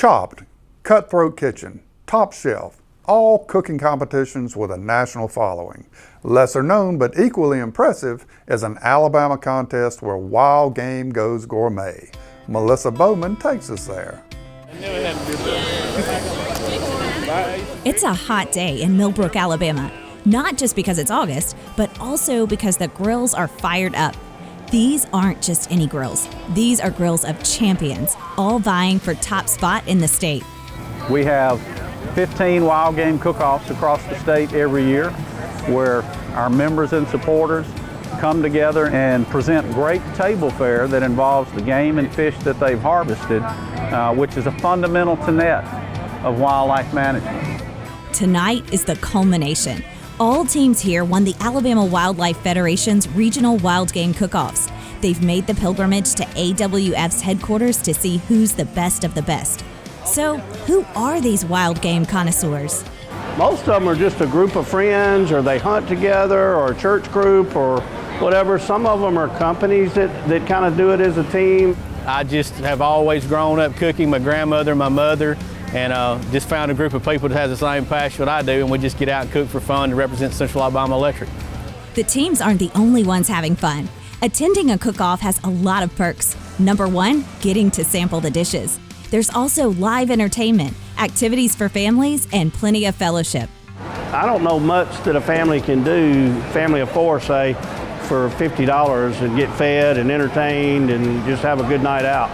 Chopped, Cutthroat Kitchen, Top Shelf, all cooking competitions with a national following. Lesser known but equally impressive is an Alabama contest where Wild Game goes gourmet. Melissa Bowman takes us there. It's a hot day in Millbrook, Alabama. Not just because it's August, but also because the grills are fired up. These aren't just any grills. These are grills of champions, all vying for top spot in the state. We have 15 Wild Game Cookoffs across the state every year where our members and supporters come together and present great table fare that involves the game and fish that they've harvested, which is a fundamental tenet of wildlife management. Tonight is the culmination. All teams here won the Alabama Wildlife Federation's Regional Wild Game Cookoffs. They've made the pilgrimage to AWF's headquarters to see who's the best of the best. So, who are these wild game connoisseurs? Most of them are just a group of friends, or they hunt together, or a church group, or whatever. Some of them are companies that kind of do it as a team. I just have always grown up cooking. My grandmother, my mother, and just found a group of people that has the same passion I do, and we just get out and cook for fun to represent Central Alabama Electric. The teams aren't the only ones having fun. Attending a cook-off has a lot of perks. Number one, getting to sample the dishes. There's also live entertainment, activities for families, and plenty of fellowship. I don't know much that a family can do, family of four say, for $50 and get fed and entertained and just have a good night out.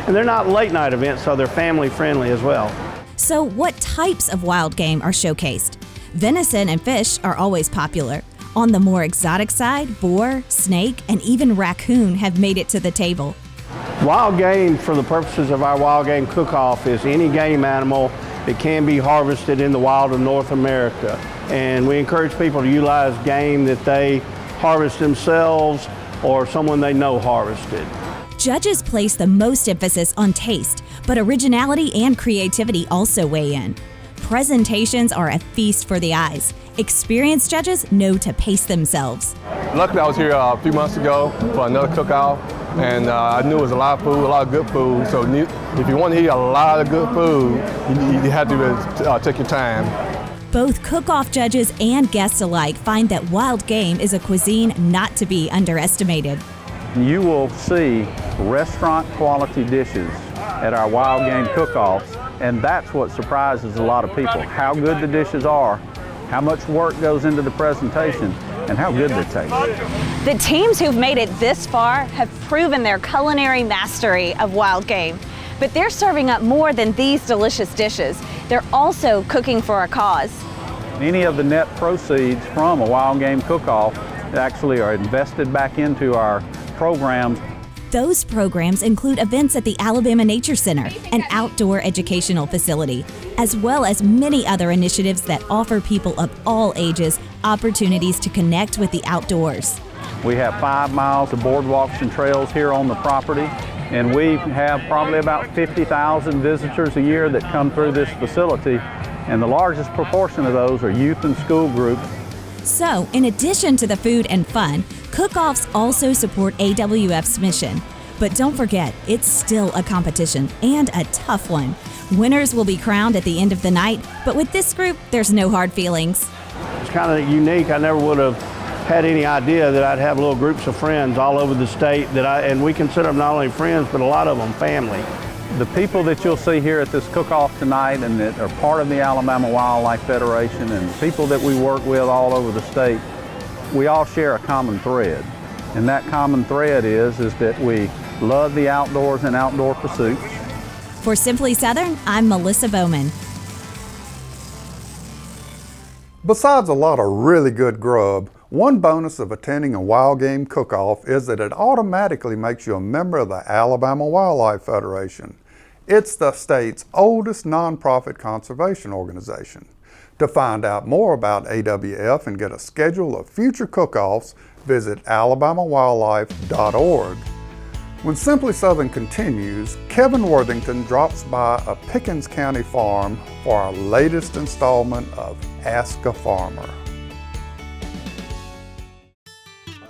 And they're not late night events, so they're family friendly as well. So what types of wild game are showcased? Venison and fish are always popular. On the more exotic side, boar, snake, and even raccoon have made it to the table. Wild game, for the purposes of our Wild Game Cook-Off, is any game animal that can be harvested in the wild of North America. And we encourage people to utilize game that they harvest themselves or someone they know harvested. Judges place the most emphasis on taste, but originality and creativity also weigh in. Presentations are a feast for the eyes. Experienced judges know to pace themselves. Luckily, I was here a few months ago for another cook-off, and I knew it was a lot of food, a lot of good food. So if you want to eat a lot of good food, you have to take your time. Both cook-off judges and guests alike find that wild game is a cuisine not to be underestimated. You will see restaurant quality dishes at our Wild Game Cook-Offs, and that's what surprises a lot of people. How good the dishes are, how much work goes into the presentation, and how good they taste. The teams who've made it this far have proven their culinary mastery of wild game. But they're serving up more than these delicious dishes. They're also cooking for a cause. Any of the net proceeds from a Wild Game Cook-Off actually are invested back into our programs. Those programs include events at the Alabama Nature Center, an outdoor educational facility, as well as many other initiatives that offer people of all ages opportunities to connect with the outdoors. We have 5 miles of boardwalks and trails here on the property, and we have probably about 50,000 visitors a year that come through this facility, and the largest proportion of those are youth and school groups. So, in addition to the food and fun, cook-offs also support AWF's mission. But don't forget, it's still a competition, and a tough one. Winners will be crowned at the end of the night, but with this group, there's no hard feelings. It's kind of unique. I never would have had any idea that I'd have little groups of friends all over the state and we consider them not only friends, but a lot of them family. The people that you'll see here at this cook-off tonight and that are part of the Alabama Wildlife Federation and people that we work with all over the state, we all share a common thread. And that common thread is that we love the outdoors and outdoor pursuits. For Simply Southern, I'm Melissa Bowman. Besides a lot of really good grub, one bonus of attending a Wild Game Cook-Off is that it automatically makes you a member of the Alabama Wildlife Federation. It's the state's oldest nonprofit conservation organization. To find out more about AWF and get a schedule of future cook-offs, visit alabamawildlife.org. When Simply Southern continues, Kevin Worthington drops by a Pickens County farm for our latest installment of Ask a Farmer.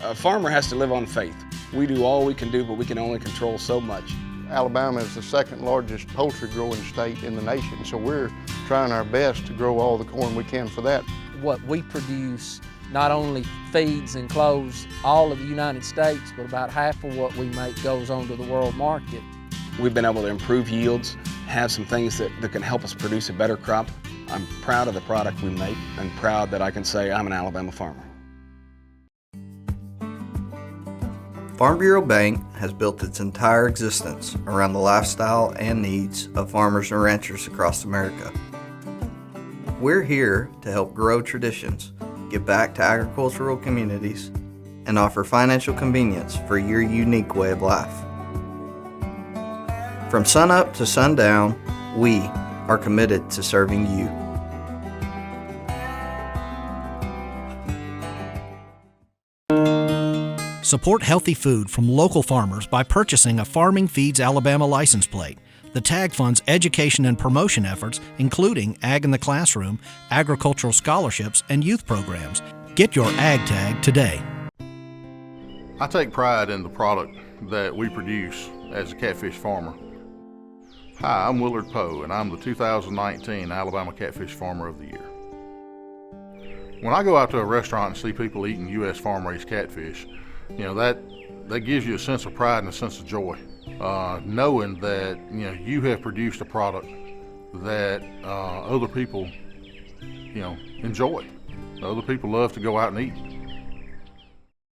A farmer has to live on faith. We do all we can do, but we can only control so much. Alabama is the second largest poultry growing state in the nation, so we're trying our best to grow all the corn we can for that. What we produce not only feeds and clothes all of the United States, but about half of what we make goes on to the world market. We've been able to improve yields, have some things that can help us produce a better crop. I'm proud of the product we make. I'm proud that I can say I'm an Alabama farmer. Farm Bureau Bank has built its entire existence around the lifestyle and needs of farmers and ranchers across America. We're here to help grow traditions, give back to agricultural communities, and offer financial convenience for your unique way of life. From sunup to sundown, we are committed to serving you. Support healthy food from local farmers by purchasing a Farming Feeds Alabama license plate. The tag funds education and promotion efforts, including Ag in the Classroom, agricultural scholarships, and youth programs. Get your Ag tag today. I take pride in the product that we produce as a catfish farmer. Hi, I'm Willard Poe, and I'm the 2019 Alabama Catfish Farmer of the Year. When I go out to a restaurant and see people eating U.S. farm-raised catfish, that gives you a sense of pride and a sense of joy, knowing that you have produced a product that other people enjoy. Other people love to go out and eat.